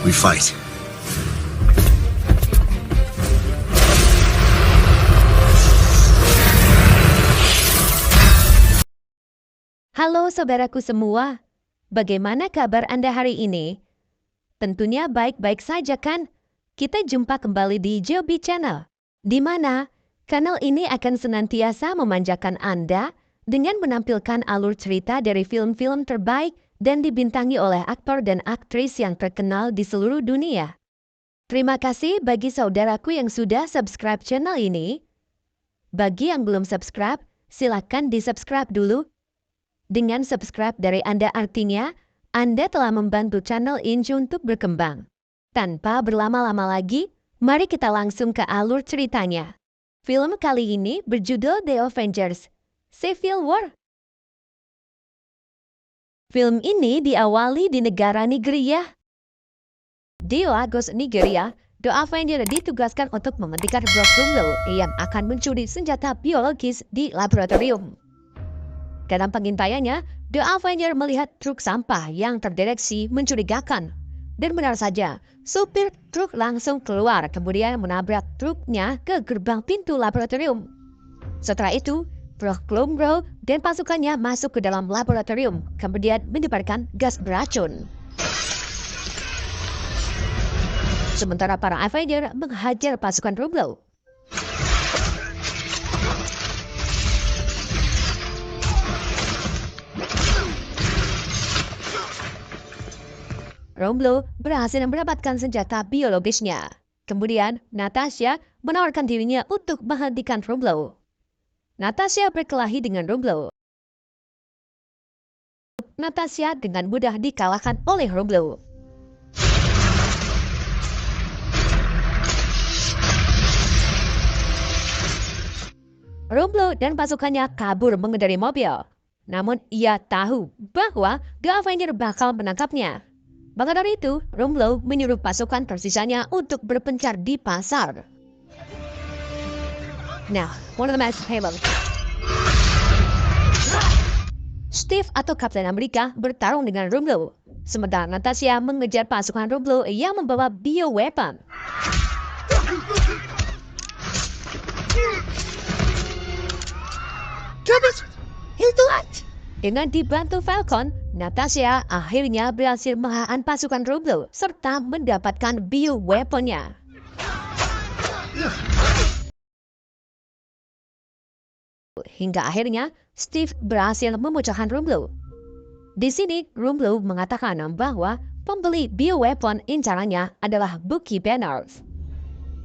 We fight. Halo saudaraku semua, bagaimana kabar Anda hari ini? Tentunya baik-baik saja kan? Kita jumpa kembali di Joby Channel, di mana kanal ini akan senantiasa memanjakan Anda dengan menampilkan alur cerita dari film-film terbaik dan dibintangi oleh aktor dan aktris yang terkenal di seluruh dunia. Terima kasih bagi saudaraku yang sudah subscribe channel ini. Bagi yang belum subscribe, silakan di-subscribe dulu. Dengan subscribe dari Anda artinya, Anda telah membantu channel ini untuk berkembang. Tanpa berlama-lama lagi, mari kita langsung ke alur ceritanya. Film kali ini berjudul The Avengers, Civil War. Film ini diawali di negara Nigeria. Di Lagos, Nigeria, The Avengers ditugaskan untuk menghentikan Brock Rumlow yang akan mencuri senjata biologis di laboratorium. Dalam pengintaiannya, The Avenger melihat truk sampah yang terdeteksi mencurigakan. Dan benar saja, supir truk langsung keluar kemudian menabrak truknya ke gerbang pintu laboratorium. Setelah itu, Brock Rumlow dan pasukannya masuk ke dalam laboratorium, kemudian menyebarkan gas beracun. Sementara para Avenger menghajar pasukan Rumlow. Rumlow berhasil mendapatkan senjata biologisnya. Kemudian, Natasha menawarkan dirinya untuk menghentikan Rumlow. Natasha berkelahi dengan Rumlow. Natasha dengan mudah dikalahkan oleh Rumlow. Rumlow dan pasukannya kabur mengendarai mobil. Namun ia tahu bahwa The Avenger bakal menangkapnya. Maka dari itu, Rumlow menyuruh pasukan tersisanya untuk berpencar di pasar. Now, one of the match table. Steve atau Kapten Amerika bertarung dengan Rumlow, sementara Natasha mengejar pasukan Rumlow yang membawa bioweapon. Damn it! He's light! Dengan dibantu Falcon, Natasha akhirnya berhasil menghadang pasukan Rumlow serta mendapatkan bioweaponnya. Hingga akhirnya Steve berhasil memecahkan Rumlow. Di sini Rumlow mengatakan bahwa pembeli bioweapon incarannya adalah Bucky Banner.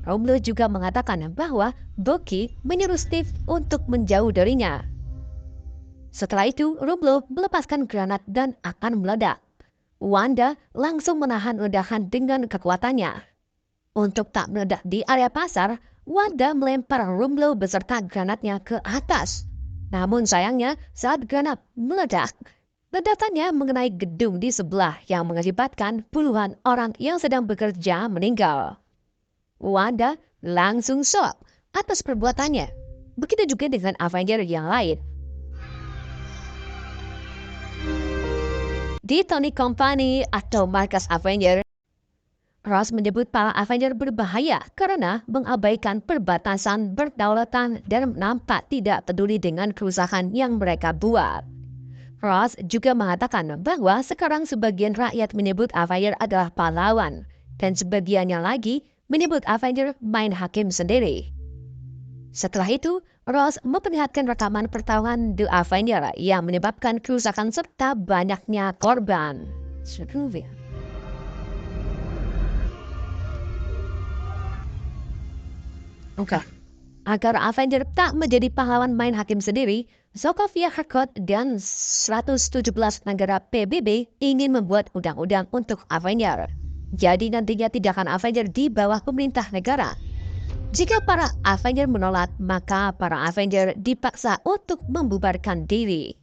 Rumlow juga mengatakan bahwa Bucky menyuruh Steve untuk menjauh darinya. Setelah itu, Rumlow melepaskan granat dan akan meledak. Wanda langsung menahan ledakan dengan kekuatannya. Untuk tak meledak di area pasar, Wanda melempar Rumlow beserta granatnya ke atas. Namun sayangnya, saat granat meledak, ledakannya mengenai gedung di sebelah yang mengakibatkan puluhan orang yang sedang bekerja meninggal. Wanda langsung shock atas perbuatannya. Begitu juga dengan Avenger yang lain. Di Tony Company atau markas Avenger, Ross menyebut para Avenger berbahaya karena mengabaikan perbatasan berdaulatan dan nampak tidak peduli dengan kerusakan yang mereka buat. Ross juga mengatakan bahwa sekarang sebagian rakyat menyebut Avenger adalah pahlawan dan sebagiannya lagi menyebut Avenger main hakim sendiri. Setelah itu, Ross memperlihatkan rekaman pertarungan The Avenger yang menyebabkan kerusakan serta banyaknya korban. Agar Avenger tak menjadi pahlawan main hakim sendiri, Sokovia Accord dan 117 negara PBB ingin membuat undang-undang untuk Avenger. Jadi nantinya tindakan Avenger di bawah pemerintah negara. Jika para Avenger menolak, maka para Avenger dipaksa untuk membubarkan diri.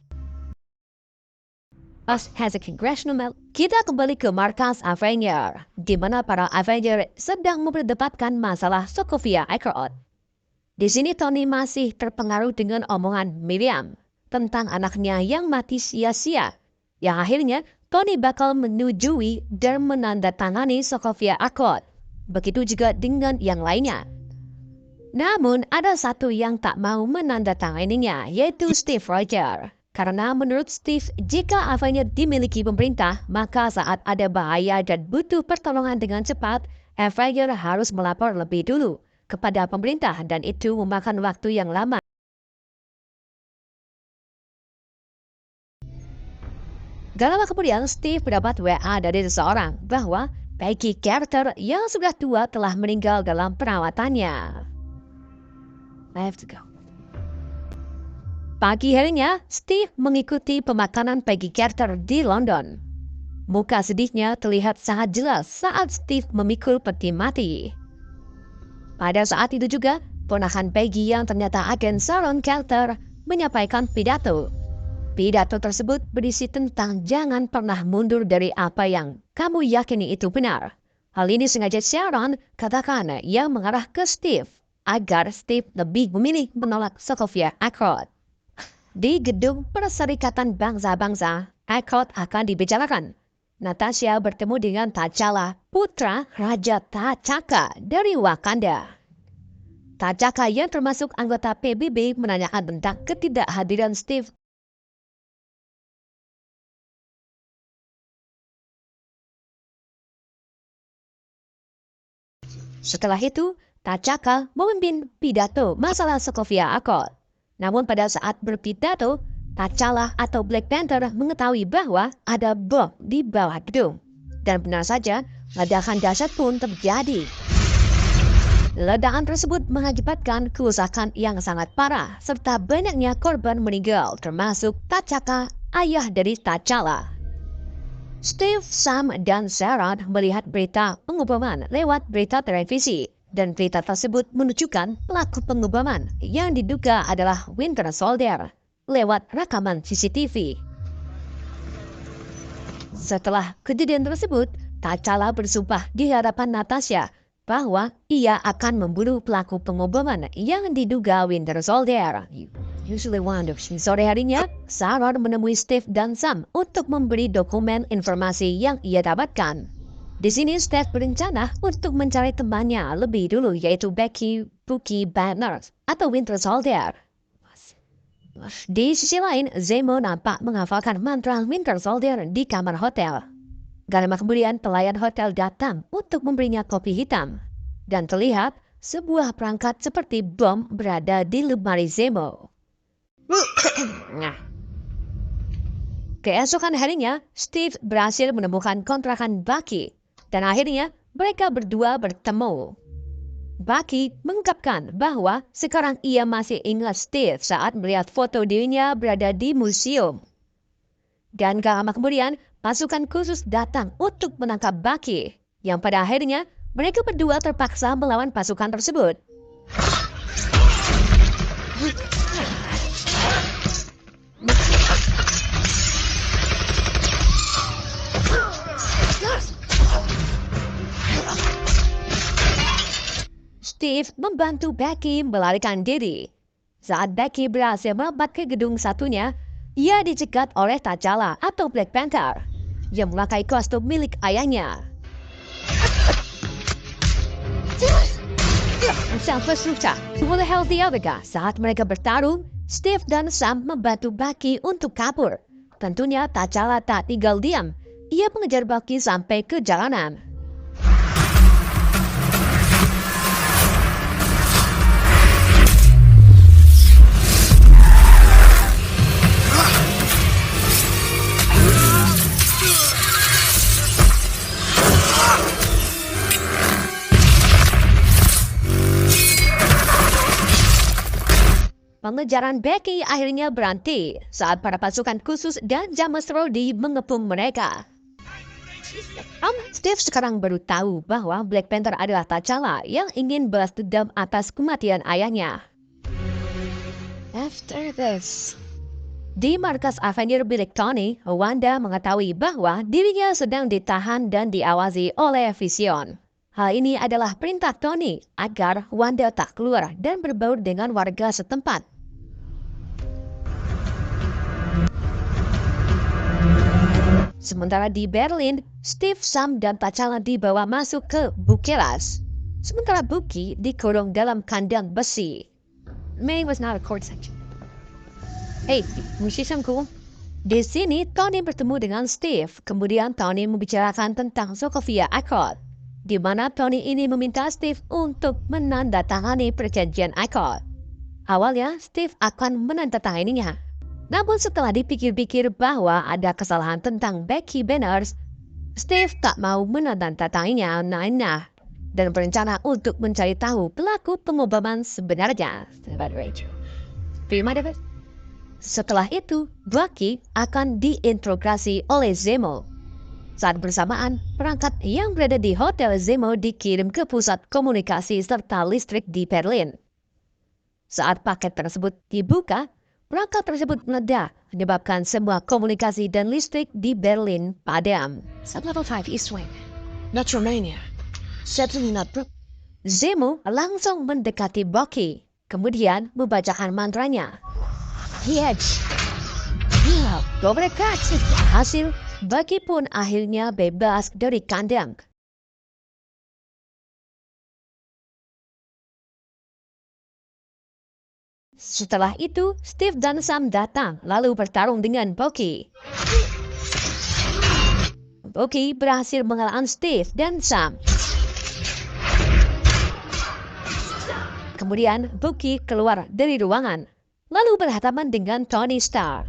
Us has a congressional map. Kita kembali ke markas Avenger, di mana para Avenger sedang memperdebatkan masalah Sokovia Accord. Di sini Tony masih terpengaruh dengan omongan Miriam tentang anaknya yang mati sia-sia, yang akhirnya Tony bakal menyetujui dan menandatangani Sokovia Accord. Begitu juga dengan yang lainnya. Namun ada satu yang tak mau menandatanganinya, yaitu Steve Rogers. Karena menurut Steve, jika Avenger dimiliki pemerintah, maka saat ada bahaya dan butuh pertolongan dengan cepat, Avenger harus melapor lebih dulu kepada pemerintah dan itu memakan waktu yang lama. Gak lama kemudian, Steve mendapat WA dari seseorang bahwa Peggy Carter yang sudah tua telah meninggal dalam perawatannya. I have to go. Pagi harinya, Steve mengikuti pemakaman Peggy Carter di London. Muka sedihnya terlihat sangat jelas saat Steve memikul peti mati. Pada saat itu juga, ponakan Peggy yang ternyata agen Sharon Carter menyampaikan pidato. Pidato tersebut berisi tentang jangan pernah mundur dari apa yang kamu yakini itu benar. Hal ini sengaja Sharon katakan yang mengarah ke Steve, agar Steve lebih memilih menolak Sokovia Accord. Di gedung Perserikatan Bangsa-Bangsa, Accord akan dibicarakan. Natasha bertemu dengan T'Challa, putra Raja T'Chaka dari Wakanda. T'Chaka yang termasuk anggota PBB menanyakan tentang ketidakhadiran Steve. Setelah itu, T'Chaka memimpin pidato masalah Sokovia Accord. Namun pada saat berpidato, T'Challa atau Black Panther mengetahui bahwa ada bom di bawah gedung. Dan benar saja, ledakan dahsyat pun terjadi. Ledakan tersebut mengakibatkan kerusakan yang sangat parah, serta banyaknya korban meninggal, termasuk T'Chaka, ayah dari T'Challa. Steve, Sam, dan Sharon melihat berita pengeboman lewat berita televisi. Dan berita tersebut menunjukkan pelaku pengeboman yang diduga adalah Winter Soldier lewat rekaman CCTV. Setelah kejadian tersebut, T'Challa bersumpah di hadapan Natasha bahwa ia akan membunuh pelaku pengeboman yang diduga Winter Soldier. Sore harinya, Sharon menemui Steve dan Sam untuk memberi dokumen informasi yang ia dapatkan. Di sini Steve berencana untuk mencari temannya lebih dulu, yaitu Bucky Banner atau Winter Soldier. Di sisi lain, Zemo nampak menghafalkan mantra Winter Soldier di kamar hotel. Gak lama kemudian, pelayan hotel datang untuk memberinya kopi hitam. Dan terlihat sebuah perangkat seperti bom berada di lemari Zemo. Keesokan harinya, Steve berhasil menemukan kontrakan Bucky. Dan akhirnya, mereka berdua bertemu. Bucky mengungkapkan bahwa sekarang ia masih ingat Steve saat melihat foto dirinya berada di museum. Dan gak lama kemudian, pasukan khusus datang untuk menangkap Bucky. Yang pada akhirnya, mereka berdua terpaksa melawan pasukan tersebut. Steve membantu Bucky melarikan diri. Saat Bucky berhasil melompat ke gedung satunya, ia dicegat oleh T'Challa atau Black Panther yang memakai kostum milik ayahnya. Saat mereka bertarung, Steve dan Sam membantu Bucky untuk kabur. Tentunya T'Challa tak tinggal diam. Ia mengejar Bucky sampai ke jalanan. Pengejaran Bucky akhirnya berhenti saat para pasukan khusus dan James Rhodey mengepung mereka. Steve sekarang baru tahu bahwa Black Panther adalah T'Challa yang ingin balas dendam atas kematian ayahnya. After this, di markas Avenger milik Tony, Wanda mengetahui bahwa dirinya sedang ditahan dan diawasi oleh Vision. Hal ini adalah perintah Tony agar Wanda tak keluar dan berbaur dengan warga setempat. Sementara di Berlin, Steve, Sam, dan pacarnya dibawa masuk ke Bucharest. Sementara Bucky dikurung dalam kandang besi. May was not a court section. Hey, musicianku. Di sini, Tony bertemu dengan Steve. Kemudian Tony membicarakan tentang Sokovia Accord, di mana Tony ini meminta Steve untuk menandatangani perjanjian Accord. Awalnya, Steve akan menandatanganinya. Namun setelah dipikir-pikir bahwa ada kesalahan tentang Becky Benners, Steve tak mau menandatanganinya dan berencana untuk mencari tahu pelaku pengobaman sebenarnya. Terima kasih. Setelah itu, Bucky akan diinterogasi oleh Zemo. Saat bersamaan, perangkat yang berada di Hotel Zemo dikirim ke pusat komunikasi serta listrik di Berlin. Saat paket tersebut dibuka, perangkat tersebut meledak, menyebabkan semua komunikasi dan listrik di Berlin padam. Sub-level 5 East Wing. Not Romania. Certainly not Brook. Zemo langsung mendekati Bucky, kemudian membacakan mantranya. Hedge. Hasil, Bucky pun akhirnya bebas dari kandang. Setelah itu, Steve dan Sam datang lalu bertarung dengan Bucky. Bucky berhasil mengalahkan Steve dan Sam. Kemudian Bucky keluar dari ruangan, lalu berhadapan dengan Tony Stark.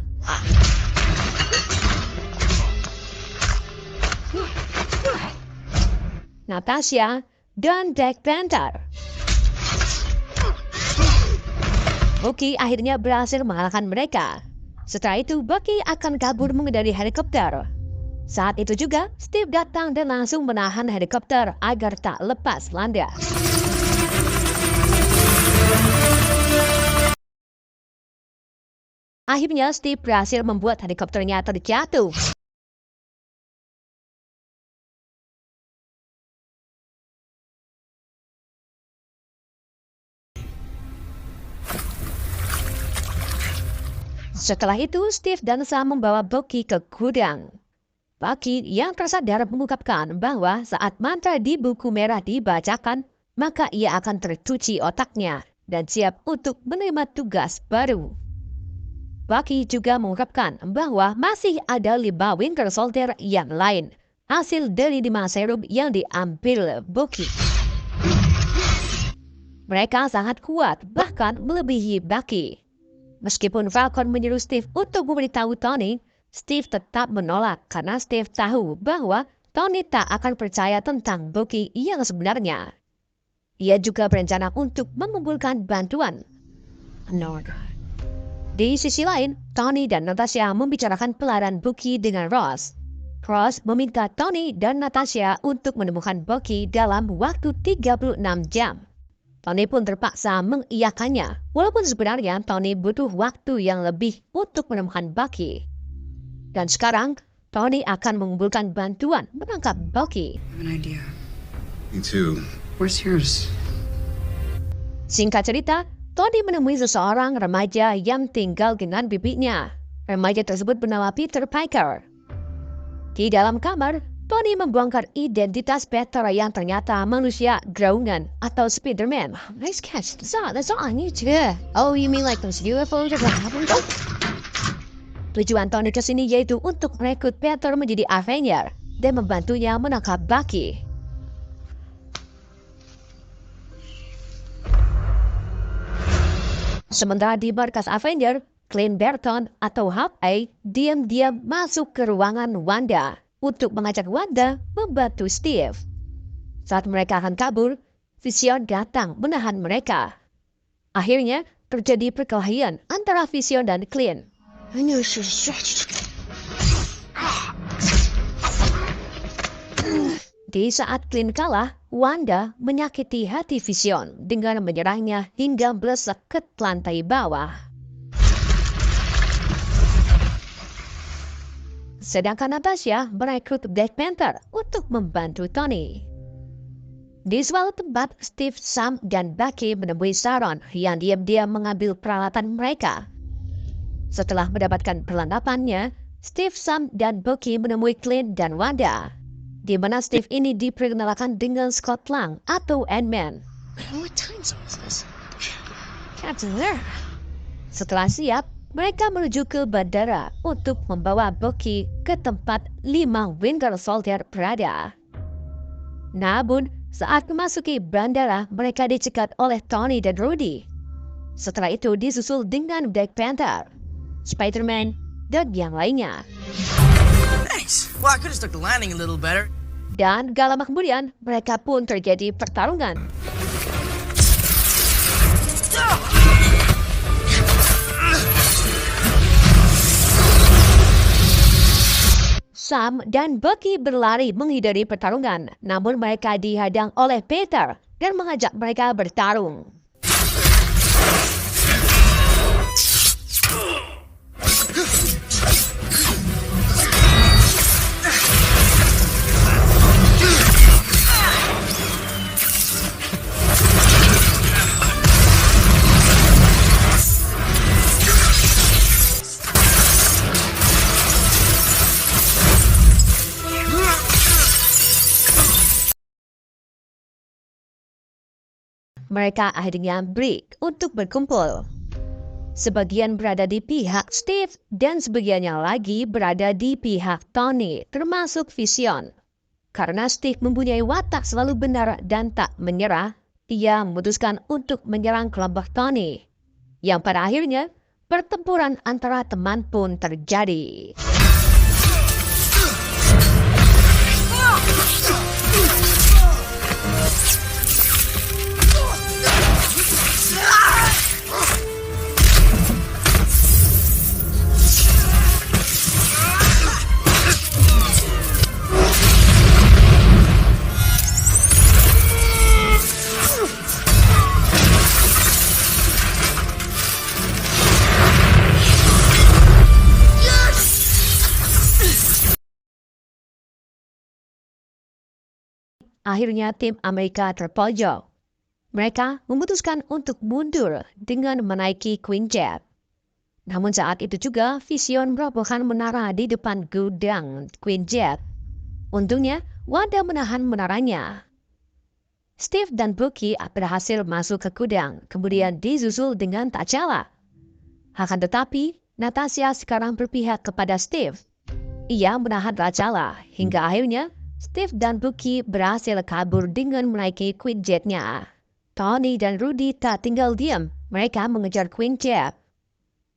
Natasha dan Black Panther. Bucky akhirnya berhasil mengalahkan mereka. Setelah itu, Bucky akan kabur mengendari helikopter. Saat itu juga, Steve datang dan langsung menahan helikopter agar tak lepas landas. Akhirnya, Steve berhasil membuat helikopternya terjatuh. Setelah itu, Steve dan Sam membawa Bucky ke gudang. Bucky yang tersadar mengungkapkan bahwa saat mantra di buku merah dibacakan, maka ia akan tercuci otaknya dan siap untuk menerima tugas baru. Bucky juga mengungkapkan bahwa masih ada 5 Winter Soldier yang lain, hasil dari 5 serum yang diambil Bucky. Mereka sangat kuat, bahkan melebihi Bucky. Meskipun Falcon menyuruh Steve untuk memberitahu Tony, Steve tetap menolak karena Steve tahu bahwa Tony tak akan percaya tentang Bucky yang sebenarnya. Ia juga berencana untuk mengumpulkan bantuan. Di sisi lain, Tony dan Natasha membicarakan pelarian Bucky dengan Ross. Ross meminta Tony dan Natasha untuk menemukan Bucky dalam waktu 36 jam. Tony pun terpaksa mengiyakannya, walaupun sebenarnya Tony butuh waktu yang lebih untuk menemukan Bucky. Dan sekarang, Tony akan mengumpulkan bantuan menangkap Bucky. I have an idea. Me too. Where's yours? Singkat cerita, Tony menemui seseorang remaja yang tinggal dengan bibinya. Remaja tersebut bernama Peter Parker. Di dalam kamar, Tony membongkar identitas Peter yang ternyata manusia graungan atau Spider-Man. Nice catch. That's all on you too. Oh, you mean like those UFOs that happened? Tujuan Tony kesini yaitu untuk merekrut Peter menjadi Avenger dan membantunya menangkap Bucky. Sementara di markas Avenger, Clint Barton atau Hawkeye diam-diam masuk ke ruangan Wanda untuk mengajak Wanda membantu Steve. Saat mereka akan kabur, Vision datang menahan mereka. Akhirnya, terjadi perkelahian antara Vision dan Clint. I knew she was stretched. Di saat Clint kalah, Wanda menyakiti hati Vision dengan menyerangnya hingga meleset ke lantai bawah. Sedangkan Natasha merekrut Black Panther untuk membantu Tony. Di suatu tempat, Steve, Sam, dan Bucky menemui Sharon yang diam-diam mengambil peralatan mereka. Setelah mendapatkan perlengkapannya, Steve, Sam, dan Bucky menemui Clint dan Wanda, di mana Steve ini diperkenalkan dengan Scott Lang atau Ant-Man. What time is this? Captain there. Setelah siap, mereka menuju ke bandara untuk membawa Bucky ke tempat 5 Winter Soldier berada. Namun, saat memasuki bandara, mereka dicegat oleh Tony dan Rudy. Setelah itu disusul dengan Black Panther, Spider-Man, dan yang lainnya. Thanks. Well, I could have stuck the landing a little better. Dan gak lama kemudian, mereka pun terjadi pertarungan. Sam dan Bucky berlari menghindari pertarungan, namun mereka dihadang oleh Peter dan mengajak mereka bertarung. Mereka akhirnya break untuk berkumpul. Sebagian berada di pihak Steve dan sebagiannya lagi berada di pihak Tony, termasuk Vision. Karena Steve mempunyai watak selalu benar dan tak menyerah, ia memutuskan untuk menyerang kelompok Tony. Yang pada akhirnya, pertempuran antara teman pun terjadi. Akhirnya tim Amerika terpojok. Mereka memutuskan untuk mundur dengan menaiki Queen Jet. Namun saat itu juga Vision merobohkan menara di depan gudang Queen Jet. Untungnya Wanda menahan menaranya. Steve dan Bucky berhasil masuk ke gudang, kemudian disusul dengan T'Challa. Akan tetapi, Natasha sekarang berpihak kepada Steve. Ia menahan T'Challa hingga akhirnya Steve dan Bucky berhasil kabur dengan menaiki Queen Jet-nya. Tony dan Rudy tak tinggal diam. Mereka mengejar Queen Jet.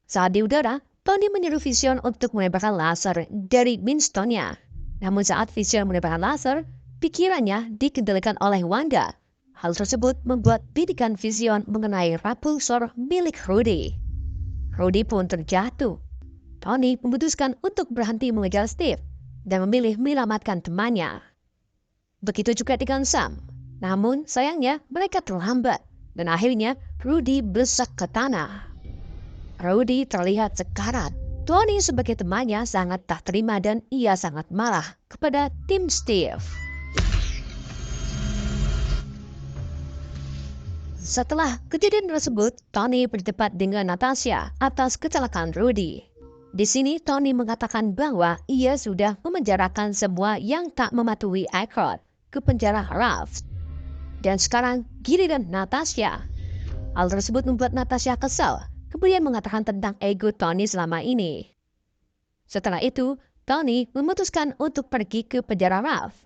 Saat di udara, Tony menyuruh Vision untuk menembakkan laser dari Winston-nya. Namun saat Vision menembakkan laser, pikirannya dikendalikan oleh Wanda. Hal tersebut membuat bidikan Vision mengenai repulsor milik Rudy. Rudy pun terjatuh. Tony memutuskan untuk berhenti mengejar Steve dan memilih menyelamatkan temannya. Begitu juga dengan Sam. Namun sayangnya mereka terlambat dan akhirnya Rudy blesak ke tanah. Rudy terlihat sekarat. Tony sebagai temannya sangat tak terima dan ia sangat marah kepada tim Steve. Setelah kejadian tersebut, Tony berdebat dengan Natasha atas kecelakaan Rudy. Di sini Tony mengatakan bahwa ia sudah memenjarakan semua yang tak mematuhi Aykroyd ke penjara Raft. Dan sekarang giliran Natasha. Hal tersebut membuat Natasha kesal, kemudian mengatakan tentang ego Tony selama ini. Setelah itu, Tony memutuskan untuk pergi ke penjara Raft.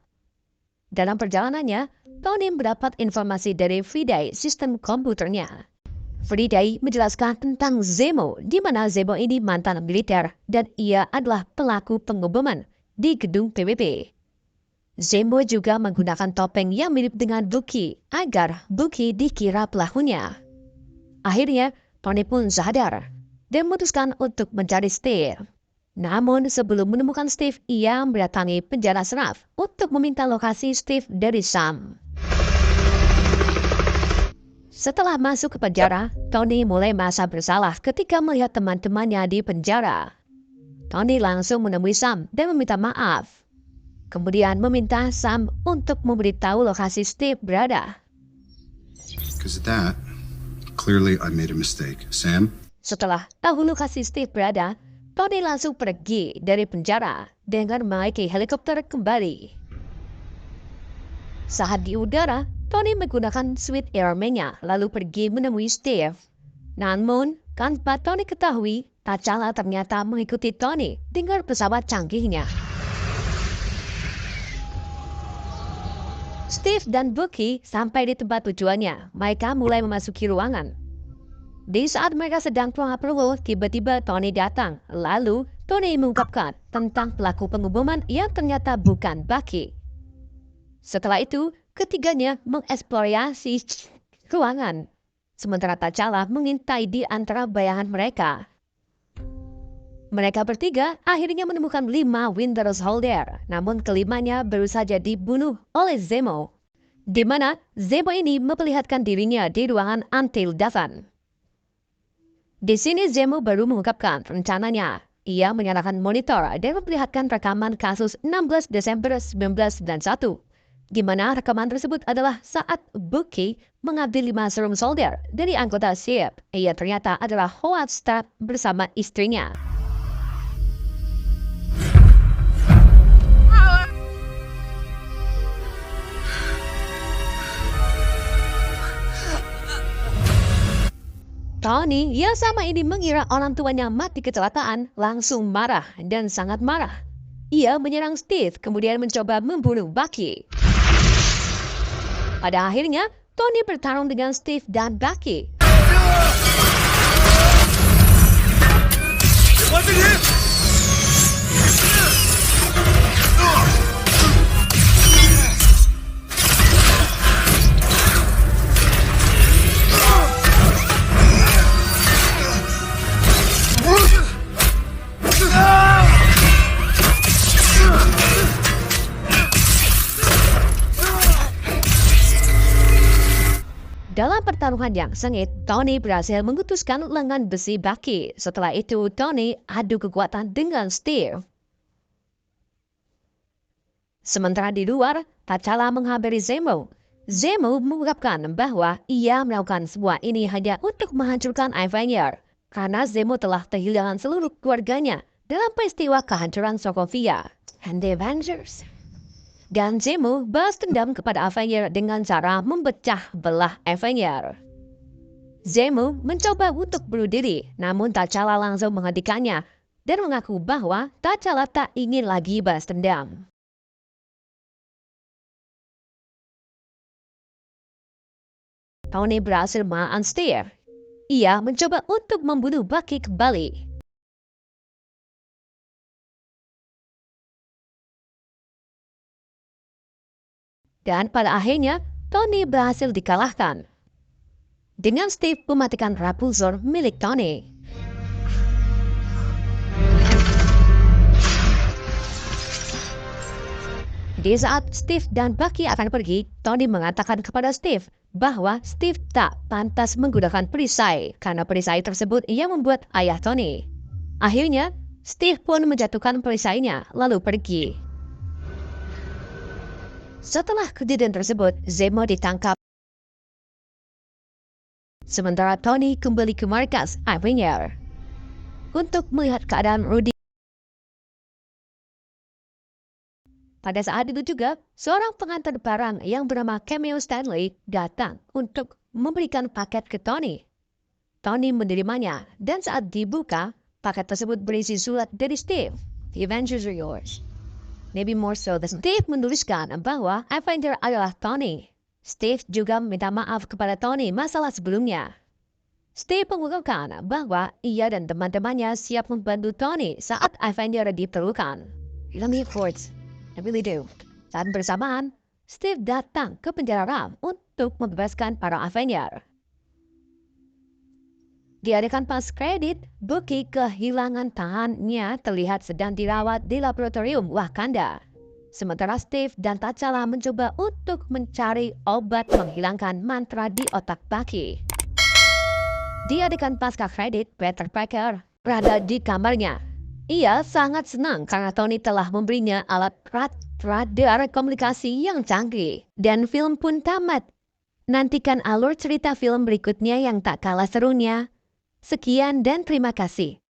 Dalam perjalanannya, Tony mendapat informasi dari Friday, sistem komputernya. Friday menjelaskan tentang Zemo, di mana Zemo ini mantan militer dan ia adalah pelaku pengeboman di gedung PBB. Zemo juga menggunakan topeng yang mirip dengan Bucky agar Bucky dikira pelakunya. Akhirnya, Tony pun sadar dan memutuskan untuk mencari Steve. Namun sebelum menemukan Steve, ia mendatangi penjara Raft untuk meminta lokasi Steve dari Sam. Setelah masuk ke penjara, Tony mulai merasa bersalah ketika melihat teman-temannya di penjara. Tony langsung menemui Sam dan meminta maaf. Kemudian meminta Sam untuk memberitahu lokasi Steve berada. Because of that, clearly I made a mistake. Sam? Setelah tahu lokasi Steve berada, Tony langsung pergi dari penjara dengan menaiki helikopter kembali. Saat di udara, Tony menggunakan suit airman-nya lalu pergi menemui Steve. Namun, tanpa Tony ketahui, T'Challa ternyata mengikuti Tony dengan pesawat canggihnya. Steve dan Bucky sampai di tempat tujuannya. Mereka mulai memasuki ruangan. Di saat mereka sedang perlu, tiba-tiba Tony datang. Lalu, Tony mengungkapkan tentang pelaku pengeboman yang ternyata bukan Bucky. Setelah itu, ketiganya mengeksplorasi ruangan. Sementara T'Challa mengintai di antara bayangan mereka. Mereka bertiga akhirnya menemukan 5 Winter Soldier. Namun kelimanya baru saja dibunuh oleh Zemo. Di mana Zemo ini memperlihatkan dirinya di ruangan Until Dawn. Di sini Zemo baru mengungkapkan rencananya. Ia menyalakan monitor dan memperlihatkan rekaman kasus 16 Desember 1991. Di mana rekaman tersebut adalah saat Bucky mengambil 5 serum soldier dari anggota SHIELD. Ia ternyata adalah Howard Stark bersama istrinya. Tony yang sama ini mengira orang tuanya mati kecelakaan langsung marah dan sangat marah. Ia menyerang Steve kemudian mencoba membunuh Bucky. Pada akhirnya, Tony bertarung dengan Steve dan Bucky. Dalam pertarungan yang sengit, Tony berhasil mengutuskan lengan besi Bucky. Setelah itu, Tony adu kekuatan dengan Steve. Sementara di luar, T'Challa menghampiri Zemo. Zemo mengungkapkan bahwa ia melakukan semua ini hanya untuk menghancurkan Avenger. Karena Zemo telah kehilangan seluruh keluarganya dalam peristiwa kehancuran Sokovia. And the Avengers. Dan Zemo balas dendam kepada Avenger dengan cara memecah belah Avenger. Zemo mencoba untuk bunuh diri, namun T'Challa langsung menghentikannya dan mengaku bahwa T'Challa tak ingin lagi balas dendam. Tony berhasil melawan Steve. Ia mencoba untuk membunuh Bucky kembali. Dan pada akhirnya, Tony berhasil dikalahkan. Dengan Steve mematikan Repulsor milik Tony. Di saat Steve dan Bucky akan pergi, Tony mengatakan kepada Steve bahwa Steve tak pantas menggunakan perisai karena perisai tersebut yang membuat ayah Tony. Akhirnya, Steve pun menjatuhkan perisainya lalu pergi. Setelah kejadian tersebut, Zemo ditangkap. Sementara Tony kembali ke markas Avenger untuk melihat keadaan Rudy. Pada saat itu juga, seorang pengantar barang yang bernama Cameo Stanley datang untuk memberikan paket ke Tony. Tony menerimanya, dan saat dibuka, paket tersebut berisi surat dari Steve. The Avengers are yours. Maybe more so than Steve menuliskan bahwa Avenger adalah Tony. Steve juga minta maaf kepada Tony masalah sebelumnya. Steve mengungkapkan bahwa ia dan teman-temannya siap membantu Tony saat Avenger diperlukan. Let me afford. I really do. Saat bersamaan, Steve datang ke penjara Ram untuk membebaskan para Avenger. Di adegan pas kredit, Bucky kehilangan tangannya terlihat sedang dirawat di laboratorium Wakanda. Sementara Steve dan T'Challa mencoba untuk mencari obat menghilangkan mantra di otak Bucky. Di adegan pasca kredit, Peter Parker berada di kamarnya. Ia sangat senang karena Tony telah memberinya alat radar komunikasi yang canggih. Dan film pun tamat. Nantikan alur cerita film berikutnya yang tak kalah serunya. Sekian dan terima kasih.